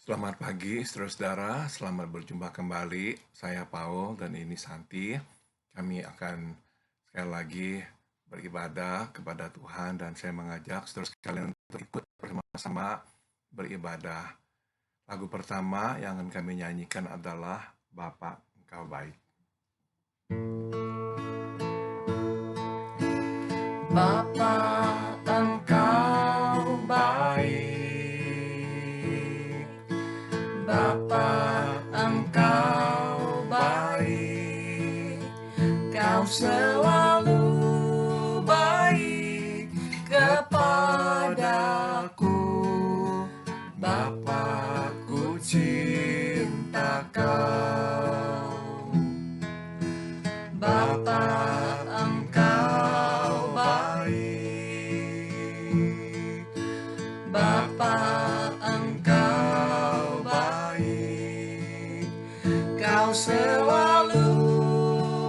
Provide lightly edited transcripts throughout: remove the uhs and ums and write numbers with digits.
Selamat pagi, saudara-saudara. Selamat berjumpa kembali. Saya Paul dan ini Santi. Kami akan sekali lagi beribadah kepada Tuhan dan saya mengajak saudara sekalian untuk ikut bersama-sama beribadah. Lagu pertama yang akan kami nyanyikan adalah Bapa Engkau Baik. Bapa Engkau baik, Bapa Engkau baik, Kau selalu baik kepadaku, Bapa ku cinta Kau, Bapa Engkau baik, Bapa Engkau baik, Kau selalu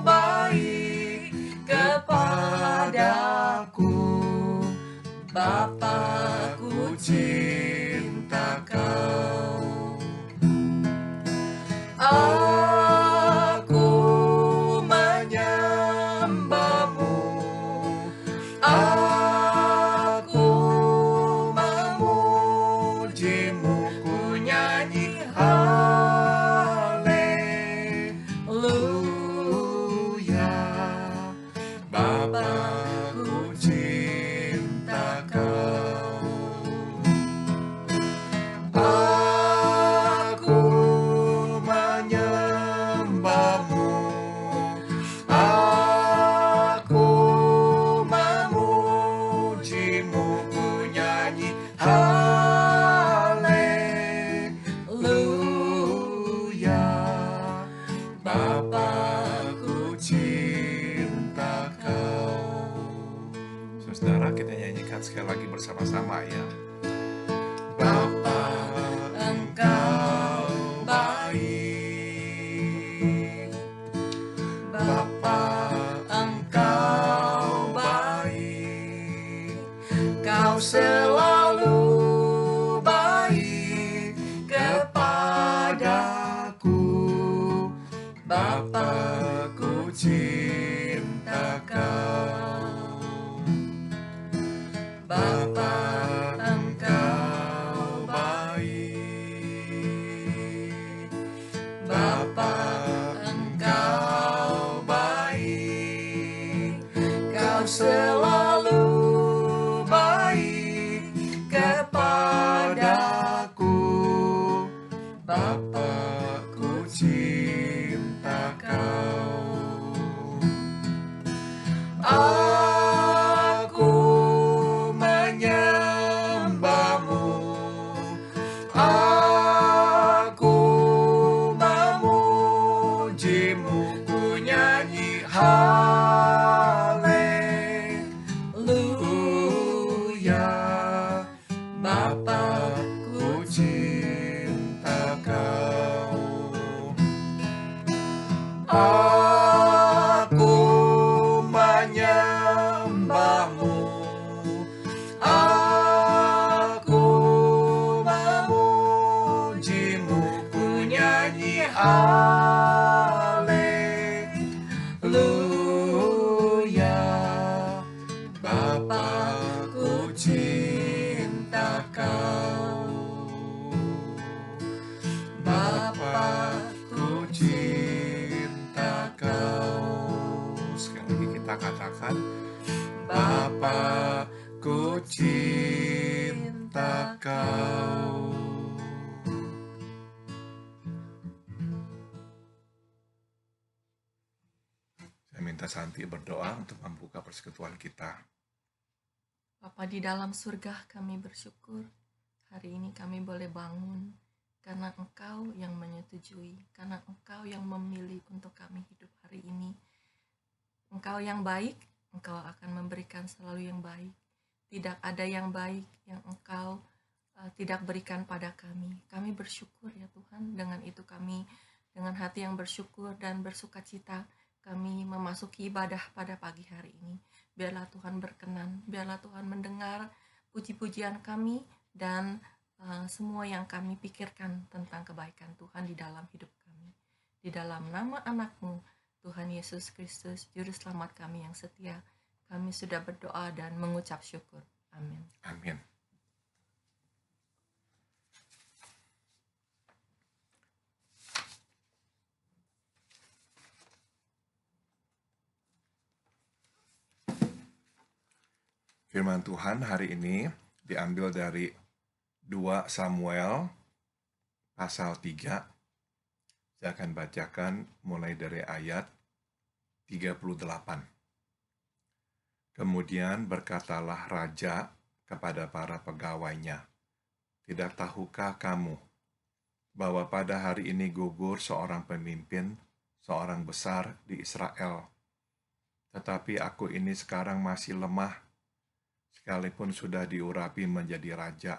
baik kepadaku, Bapa ku cinta Kau. Aku menyembahmu, aku memujimu, ku nyanyi haleluya. Bapa ku cinta Kau. Aku menyembahmu, aku memujimu, ku nyanyi haleluya. Bapa ku cinta Kau. Saudara, kita nyanyikan sekali lagi bersama-sama ya. Bapa Engkau baik, Bapa Engkau baik, Kau selalu baik kepadaku, Bapa ku cinta Kau, Bapa Engkau baik, Bapa Engkau baik, Kau selalu baik kepadaku, Bapa ku cinta Kau. Aku menyembahmu, aku memujimu, ku nyanyi haleluya. Bapa ku cinta Kau. Aku menyembahmu, aku memujimu, ku nyanyi haleluya. Bapa ku cinta Kau, Bapa ku cinta Kau. Sekali lagi kita katakan, Bapa ku cinta Kau. saya minta Santi berdoa untuk membuka persekutuan kita. Bapa di dalam surga, kami bersyukur hari ini kami boleh bangun karena Engkau yang menyetujui, karena Engkau yang memilih untuk kami hidup hari ini. Engkau yang baik, Engkau akan memberikan selalu yang baik. Tidak ada yang baik yang Engkau tidak berikan pada kami. Kami bersyukur ya Tuhan, dengan itu kami dengan hati yang bersyukur dan bersuka cita kami memasuki ibadah pada pagi hari ini. Biarlah Tuhan berkenan, biarlah Tuhan mendengar puji-pujian kami dan semua yang kami pikirkan tentang kebaikan Tuhan di dalam hidup kami. Di dalam nama anak-Mu, Tuhan Yesus Kristus, Juru Selamat kami yang setia, kami sudah berdoa dan mengucap syukur. Amin. Amin. Firman Tuhan hari ini diambil dari 2 Samuel pasal 3. Saya akan bacakan mulai dari ayat 38. Kemudian berkatalah raja kepada para pegawainya, "Tidak tahukah kamu bahwa pada hari ini gugur seorang pemimpin, seorang besar di Israel? Tetapi aku ini sekarang masih lemah, sekalipun sudah diurapi menjadi raja.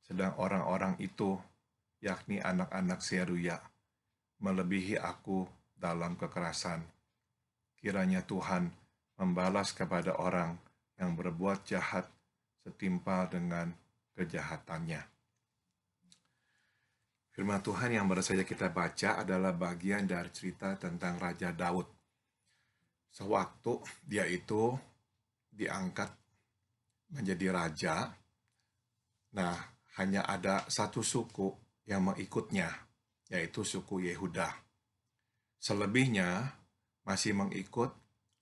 Sedang orang-orang itu, yakni anak-anak Seruya, melebihi aku dalam kekerasan. Kiranya Tuhan membalas kepada orang yang berbuat jahat setimpal dengan kejahatannya." Firman Tuhan yang baru saja kita baca adalah bagian dari cerita tentang Raja Daud. Sewaktu dia itu diangkat menjadi raja, nah hanya ada satu suku yang mengikutnya, yaitu suku Yehuda. Selebihnya masih mengikut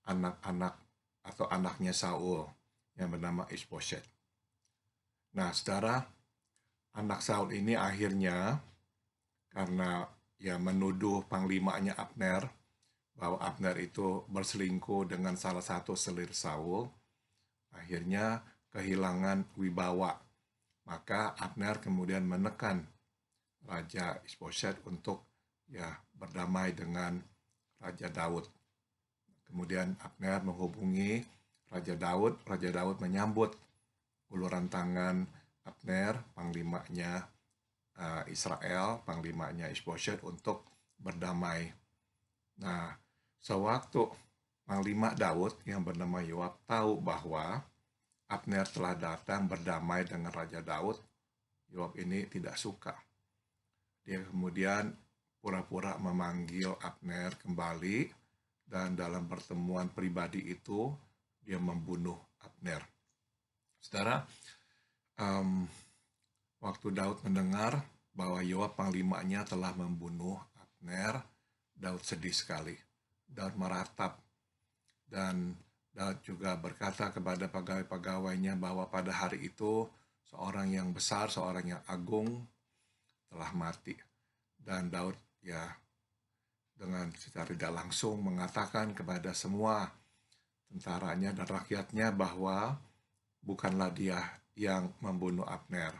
anak-anak atau anaknya Saul yang bernama Isboset. Nah, saudara, anak Saul ini akhirnya karena menuduh panglimanya Abner bahwa Abner itu berselingkuh dengan salah satu selir Saul, akhirnya kehilangan wibawa. Maka Abner kemudian menekan Raja Isboset untuk berdamai dengan Raja Daud. Kemudian Abner menghubungi Raja Daud menyambut uluran tangan Abner, panglimanya Israel, panglimanya Isboset, untuk berdamai. Nah, sewaktu panglima Daud yang bernama Yoab tahu bahwa Abner telah datang berdamai dengan Raja Daud, Yoab ini tidak suka. Dia kemudian pura-pura memanggil Abner kembali, dan dalam pertemuan pribadi itu dia membunuh Abner. Saudara, waktu Daud mendengar bahwa Yoab panglimanya telah membunuh Abner, Daud sedih sekali. Daud meratap, dan Daud juga berkata kepada pegawai-pegawainya bahwa pada hari itu seorang yang besar, seorang yang agung telah mati. Dan Daud dengan secara tidak langsung mengatakan kepada semua tentaranya dan rakyatnya bahwa bukanlah dia yang membunuh Abner.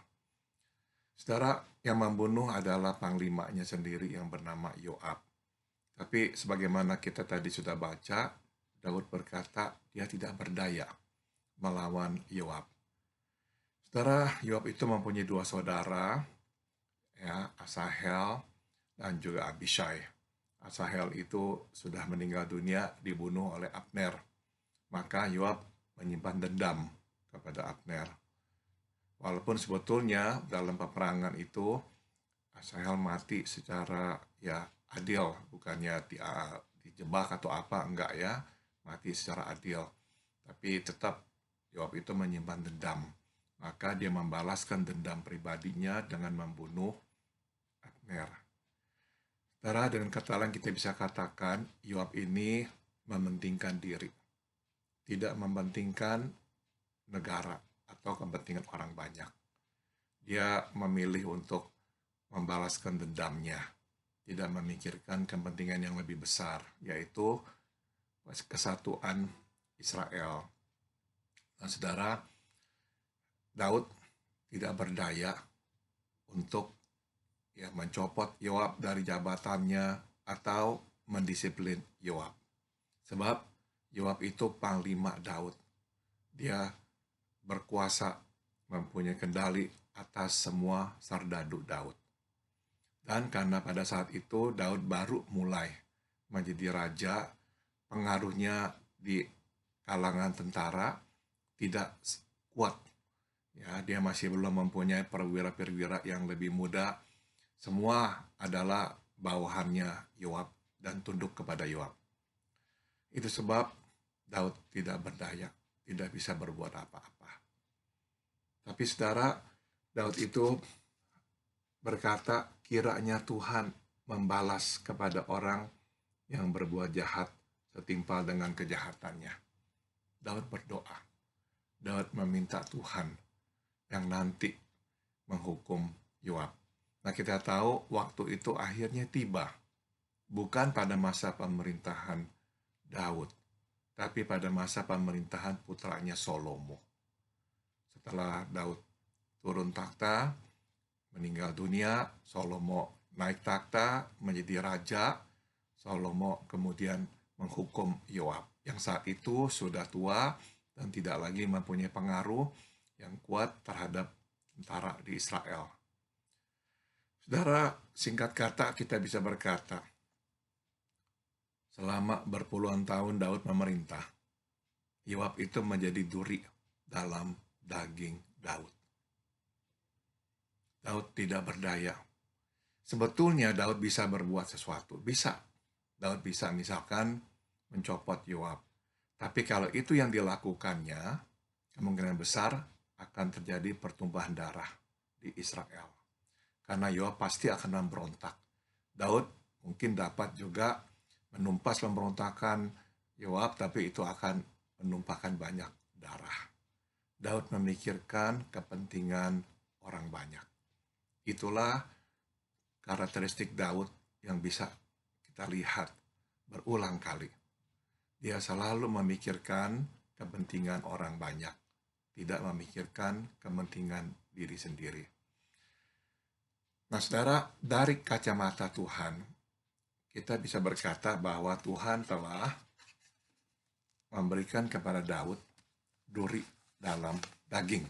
Saudara, yang membunuh adalah panglimanya sendiri yang bernama Yoab. Tapi sebagaimana kita tadi sudah baca, Daud berkata dia tidak berdaya melawan Yoab. Saudara, Yoab itu mempunyai 2 saudara, Asahel dan juga Abishai. Asahel itu sudah meninggal dunia, dibunuh oleh Abner. Maka Yoab menyimpan dendam kepada Abner. Walaupun sebetulnya dalam peperangan itu Asahel mati secara adil, bukannya dijebak atau apa, enggak mati secara adil. Tapi tetap Yoab itu menyimpan dendam. Maka dia membalaskan dendam pribadinya dengan membunuh Abner. Saudara, dengan kata lain kita bisa katakan Yoab ini mementingkan diri, tidak mementingkan negara atau kepentingan orang banyak. Dia memilih untuk membalaskan dendamnya, tidak memikirkan kepentingan yang lebih besar, yaitu kesatuan Israel. Nah, saudara, Daud tidak berdaya untuk mencopot Yoab dari jabatannya atau mendisiplin Yoab. Sebab Yoab itu panglima Daud. Dia berkuasa, mempunyai kendali atas semua serdadu Daud. Dan karena pada saat itu Daud baru mulai menjadi raja, pengaruhnya di kalangan tentara tidak kuat Ya, dia masih belum mempunyai perwira-perwira yang lebih muda. Semua adalah bawahannya Yoab dan tunduk kepada Yoab. Itu sebab Daud tidak berdaya, tidak bisa berbuat apa-apa. Tapi saudara, Daud itu berkata, kiranya Tuhan membalas kepada orang yang berbuat jahat setimpal dengan kejahatannya. Daud berdoa. Daud meminta Tuhan yang nanti menghukum Yoab. Nah, kita tahu waktu itu akhirnya tiba. Bukan pada masa pemerintahan Daud, tapi pada masa pemerintahan putranya Salomo. Setelah Daud turun takhta, meninggal dunia, Salomo naik takhta menjadi raja. Salomo kemudian menghukum Yoab yang saat itu sudah tua dan tidak lagi mempunyai pengaruh yang kuat terhadap tentara di Israel. Saudara, singkat kata kita bisa berkata, selama berpuluhan tahun Daud memerintah, Yoab itu menjadi duri dalam daging Daud. Daud tidak berdaya. Sebetulnya Daud bisa berbuat sesuatu, bisa. Daud bisa misalkan mencopot Yoab. Tapi kalau itu yang dilakukannya, kemungkinan besar akan terjadi pertumpahan darah di Israel. Karena Yoab pasti akan memberontak. Daud mungkin dapat juga menumpas pemberontakan Yoab, tapi itu akan menumpahkan banyak darah. Daud memikirkan kepentingan orang banyak. Itulah karakteristik Daud yang bisa kita lihat berulang kali. Dia selalu memikirkan kepentingan orang banyak, tidak memikirkan kepentingan diri sendiri. Nah, saudara, dari kacamata Tuhan, kita bisa berkata bahwa Tuhan telah memberikan kepada Daud duri dalam daging.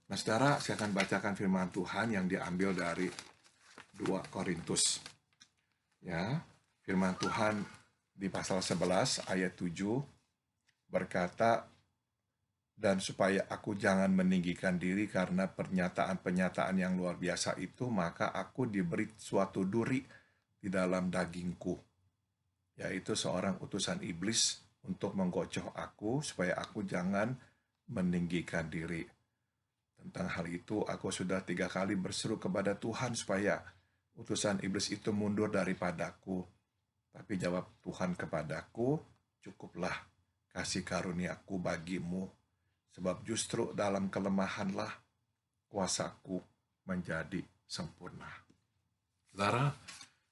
Nah, saudara, saya akan bacakan firman Tuhan yang diambil dari 2 Korintus. Ya, firman Tuhan di pasal 11 ayat 7 berkata, dan supaya aku jangan meninggikan diri karena pernyataan-pernyataan yang luar biasa itu, maka aku diberi suatu duri di dalam dagingku, yaitu seorang utusan iblis untuk menggocoh aku, supaya aku jangan meninggikan diri. Tentang hal itu, aku sudah 3 kali berseru kepada Tuhan supaya utusan iblis itu mundur daripadaku. Tapi jawab Tuhan kepadaku, cukuplah kasih karuniaku bagimu, sebab justru dalam kelemahanlah kuasaku menjadi sempurna. Saudara,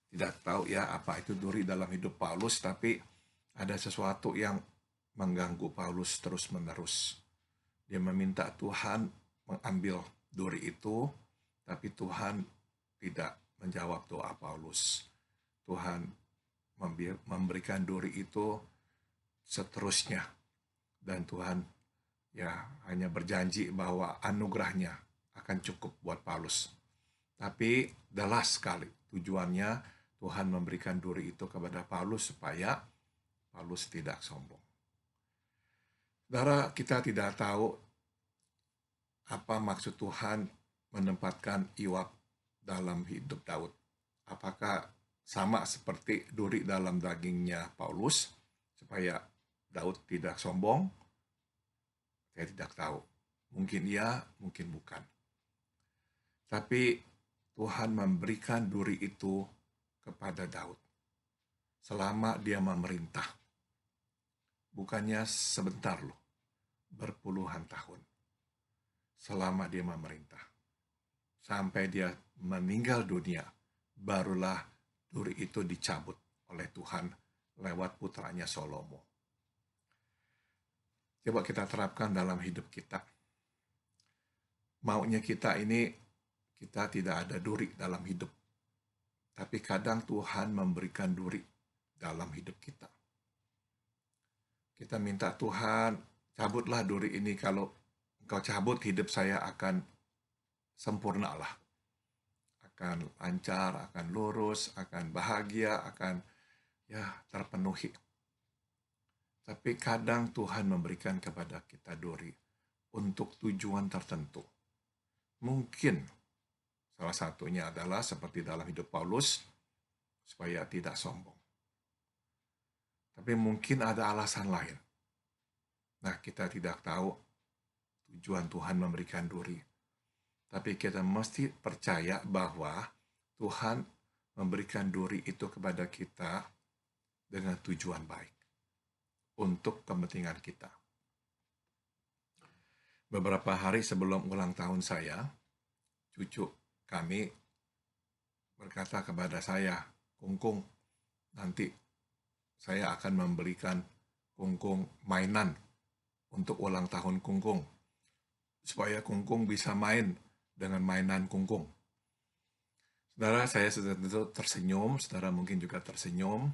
tidak tahu ya apa itu duri dalam hidup Paulus, tapi ada sesuatu yang mengganggu Paulus terus-menerus. Dia meminta Tuhan mengambil duri itu, tapi Tuhan tidak menjawab doa Paulus. Tuhan memberikan duri itu seterusnya, dan Tuhan hanya berjanji bahwa anugerahnya akan cukup buat Paulus. Tapi jelas sekali tujuannya Tuhan memberikan duri itu kepada Paulus supaya Paulus tidak sombong. Saudara, kita tidak tahu apa maksud Tuhan menempatkan Yoab dalam hidup Daud. Apakah sama seperti duri dalam dagingnya Paulus supaya Daud tidak sombong? Saya tidak tahu. Mungkin iya, mungkin bukan. Tapi Tuhan memberikan duri itu kepada Daud selama dia memerintah. Bukannya sebentar loh, berpuluhan tahun. Selama dia memerintah. Sampai dia meninggal dunia, barulah duri itu dicabut oleh Tuhan lewat putranya Salomo. Coba kita terapkan dalam hidup kita. Maunya kita ini, kita tidak ada duri dalam hidup. Tapi kadang Tuhan memberikan duri dalam hidup kita. Kita minta Tuhan, cabutlah duri ini. Kalau Engkau cabut, hidup saya akan sempurna lah. Akan lancar, akan lurus, akan bahagia, akan terpenuhi. Tapi kadang Tuhan memberikan kepada kita duri untuk tujuan tertentu. Mungkin salah satunya adalah seperti dalam hidup Paulus, supaya tidak sombong. Tapi mungkin ada alasan lain. Nah, kita tidak tahu tujuan Tuhan memberikan duri. Tapi kita mesti percaya bahwa Tuhan memberikan duri itu kepada kita dengan tujuan baik. Untuk kepentingan kita. Beberapa hari sebelum ulang tahun saya, cucu kami berkata kepada saya, "Kungkung, nanti saya akan membelikan Kungkung mainan untuk ulang tahun Kungkung, supaya Kungkung bisa main dengan mainan Kungkung." Saudara, saya sudah tentu tersenyum, saudara mungkin juga tersenyum.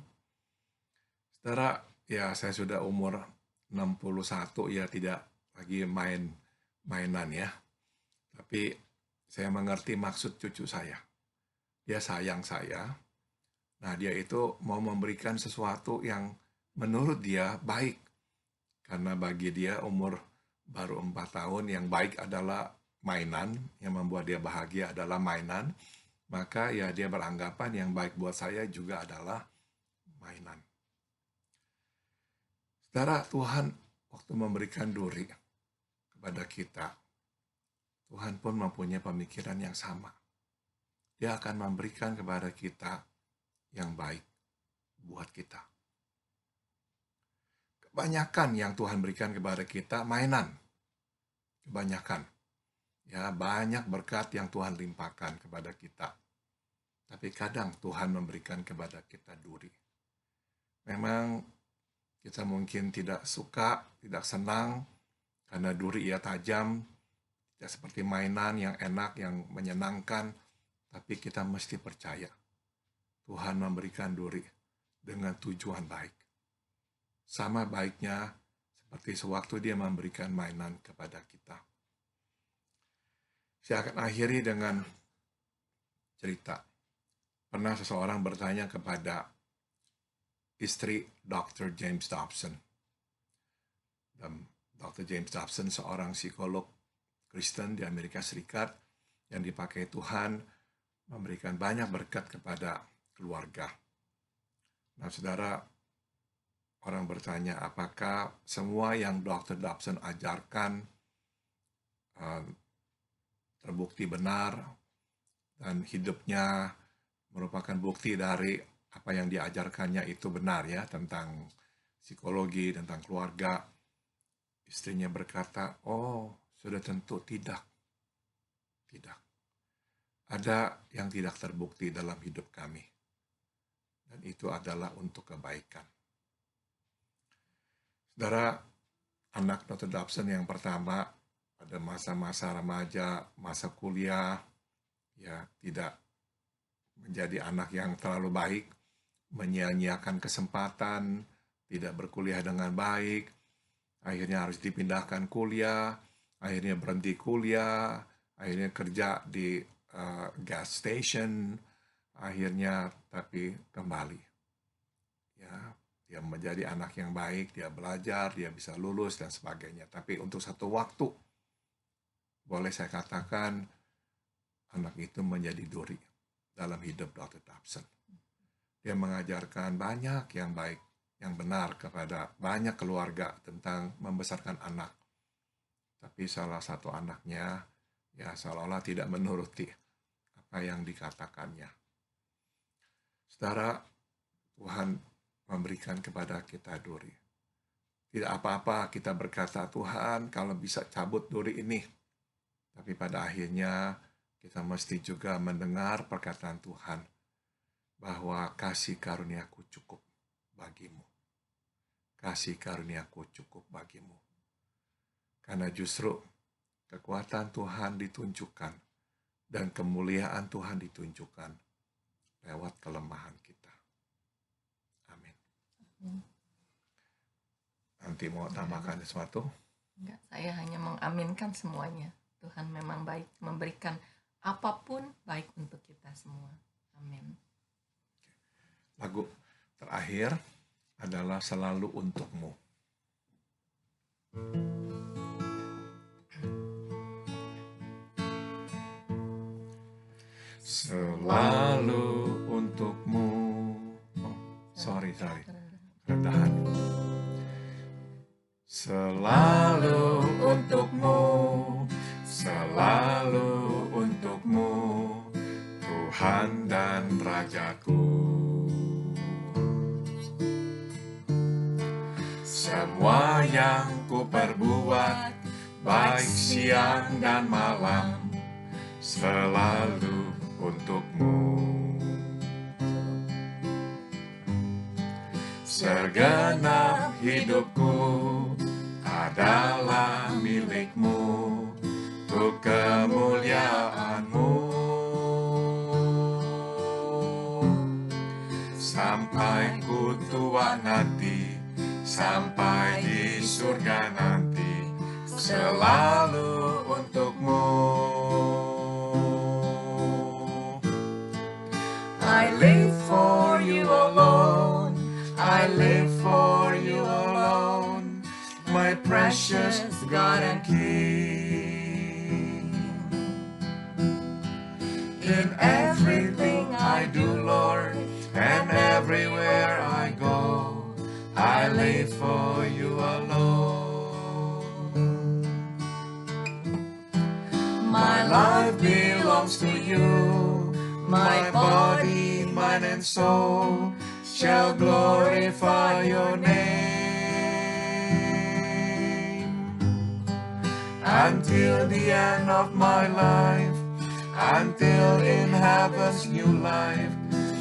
Saudara, ya saya sudah umur 61, ya tidak lagi mainan ya. Tapi saya mengerti maksud cucu saya. Dia sayang saya. Nah, dia itu mau memberikan sesuatu yang menurut dia baik. Karena bagi dia umur baru 4 tahun, yang baik adalah mainan, yang membuat dia bahagia adalah mainan. Maka ya dia beranggapan yang baik buat saya juga adalah mainan. Saudara, Tuhan waktu memberikan duri kepada kita, Tuhan pun mempunyai pemikiran yang sama. Dia akan memberikan kepada kita yang baik buat kita. Kebanyakan yang Tuhan berikan kepada kita mainan. Kebanyakan. Ya, banyak berkat yang Tuhan limpahkan kepada kita. Tapi kadang Tuhan memberikan kepada kita duri. Memang kita mungkin tidak suka, tidak senang, karena duri ia tajam, tidak seperti mainan yang enak, yang menyenangkan, tapi kita mesti percaya. Tuhan memberikan duri dengan tujuan baik. Sama baiknya seperti sewaktu dia memberikan mainan kepada kita. Saya akan akhiri dengan cerita. Pernah seseorang bertanya kepada istri Dr. James Dobson. Dan Dr. James Dobson seorang psikolog Kristen di Amerika Serikat yang dipakai Tuhan memberikan banyak berkat kepada keluarga. Nah, saudara, orang bertanya, apakah semua yang Dr. Dobson ajarkan terbukti benar dan hidupnya merupakan bukti dari apa yang diajarkannya itu benar ya, tentang psikologi, tentang keluarga. Istrinya berkata, "Oh, sudah tentu tidak. Tidak. Ada yang tidak terbukti dalam hidup kami. Dan itu adalah untuk kebaikan." Saudara, anak Dr. Dobson yang pertama pada masa-masa remaja, masa kuliah, ya tidak menjadi anak yang terlalu baik, menyia-nyiakan kesempatan, tidak berkuliah dengan baik, akhirnya harus dipindahkan kuliah, akhirnya berhenti kuliah, akhirnya kerja di gas station, akhirnya tapi kembali. Ya, dia menjadi anak yang baik, dia belajar, dia bisa lulus dan sebagainya. Tapi untuk satu waktu, boleh saya katakan, anak itu menjadi duri dalam hidup Dr. Dobson. Dia mengajarkan banyak yang baik, yang benar kepada banyak keluarga tentang membesarkan anak. Tapi salah satu anaknya ya seolah-olah tidak menuruti apa yang dikatakannya. Saudara, Tuhan memberikan kepada kita duri. Tidak apa-apa kita berkata, "Tuhan, kalau bisa cabut duri ini." Tapi pada akhirnya kita mesti juga mendengar perkataan Tuhan bahwa kasih karuniaku cukup bagimu. Kasih karuniaku cukup bagimu. Karena justru kekuatan Tuhan ditunjukkan dan kemuliaan Tuhan ditunjukkan lewat kelemahan kita. Amin. Nanti mau tambahkan sesuatu? Enggak, saya hanya mengaminkan semuanya. Tuhan memang baik, memberikan apapun baik untuk kita semua. Amin. Lagu terakhir adalah Selalu Untukmu. selalu untukmu. Oh, sorry. Rendahan. Selalu untukmu, selalu untukmu, Tuhan dan Rajaku. Semua yang ku perbuat, baik siang dan malam, selalu untukmu. Segenap hidupku adalah milikmu, untuk kemuliaanmu. Sampai ku tua nanti, sampai di surga nanti, selalu untukmu. I live for you alone, I live for you alone, my precious God and King. In everything I do, Lord, and everywhere I go, I live for you alone. My life belongs to you, my body, mind and soul shall glorify your name. Until the end of my life, until in heaven's new life,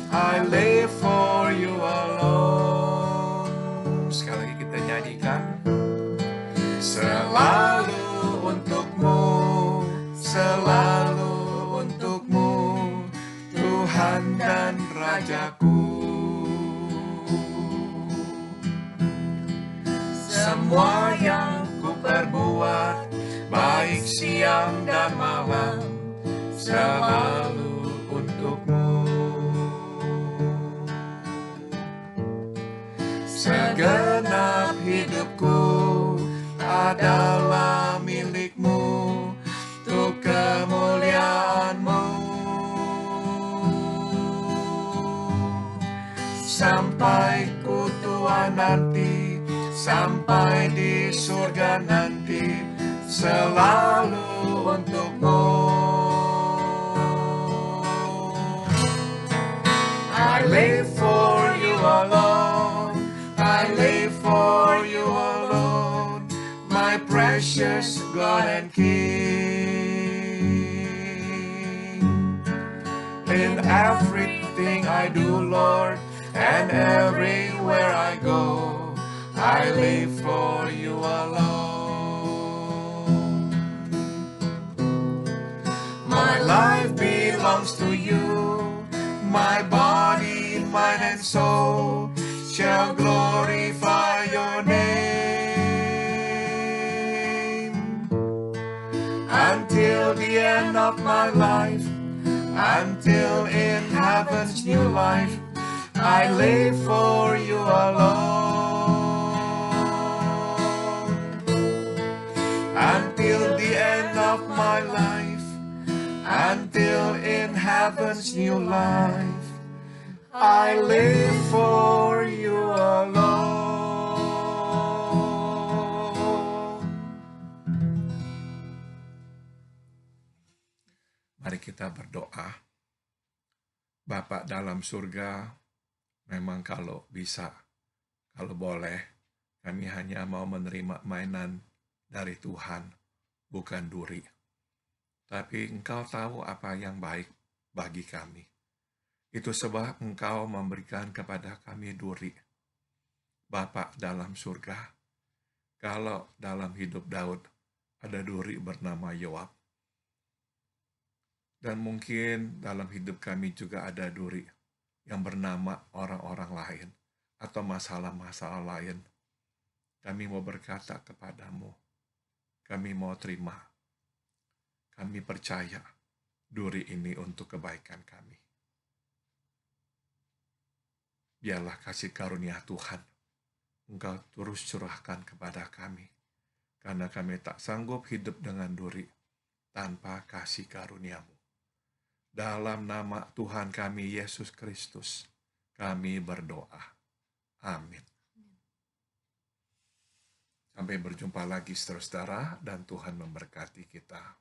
I live for you alone. Sekali lagi kita nyanyikan. Selalu untukmu, selalu untukmu, Tuhan dan Rajaku. Semua yang ku perbuat, baik siang dan malam, selalu untukmu. Segenap hidupku adalah milikmu, untuk kemuliaanmu. Sampai ku tua nanti, sampai di surga nanti, selalu untukmu. I live for you alone, I live for you alone, my precious God and King. In everything I do, Lord, and everywhere I go, I live for you alone. My life belongs to you, my body, mind and soul shall glorify your name. Until the end of my life, until in heaven's new life, I live for you alone. Until the end of my life, until in heaven's new life, I live for you alone. Mari kita berdoa. Bapa dalam surga, memang kalau bisa, kalau boleh, kami hanya mau menerima mainan dari Tuhan, bukan duri. Tapi Engkau tahu apa yang baik bagi kami. Itu sebab Engkau memberikan kepada kami duri. Bapa dalam surga, kalau dalam hidup Daud ada duri bernama Yoab, dan mungkin dalam hidup kami juga ada duri yang bernama orang-orang lain atau masalah-masalah lain. Kami mau berkata kepadamu, kami mau terima, kami percaya duri ini untuk kebaikan kami. Biarlah kasih karunia Tuhan Engkau terus curahkan kepada kami, karena kami tak sanggup hidup dengan duri tanpa kasih karuniamu. Dalam nama Tuhan kami Yesus Kristus, kami berdoa. Amin. Sampai berjumpa lagi saudara-saudara, dan Tuhan memberkati kita.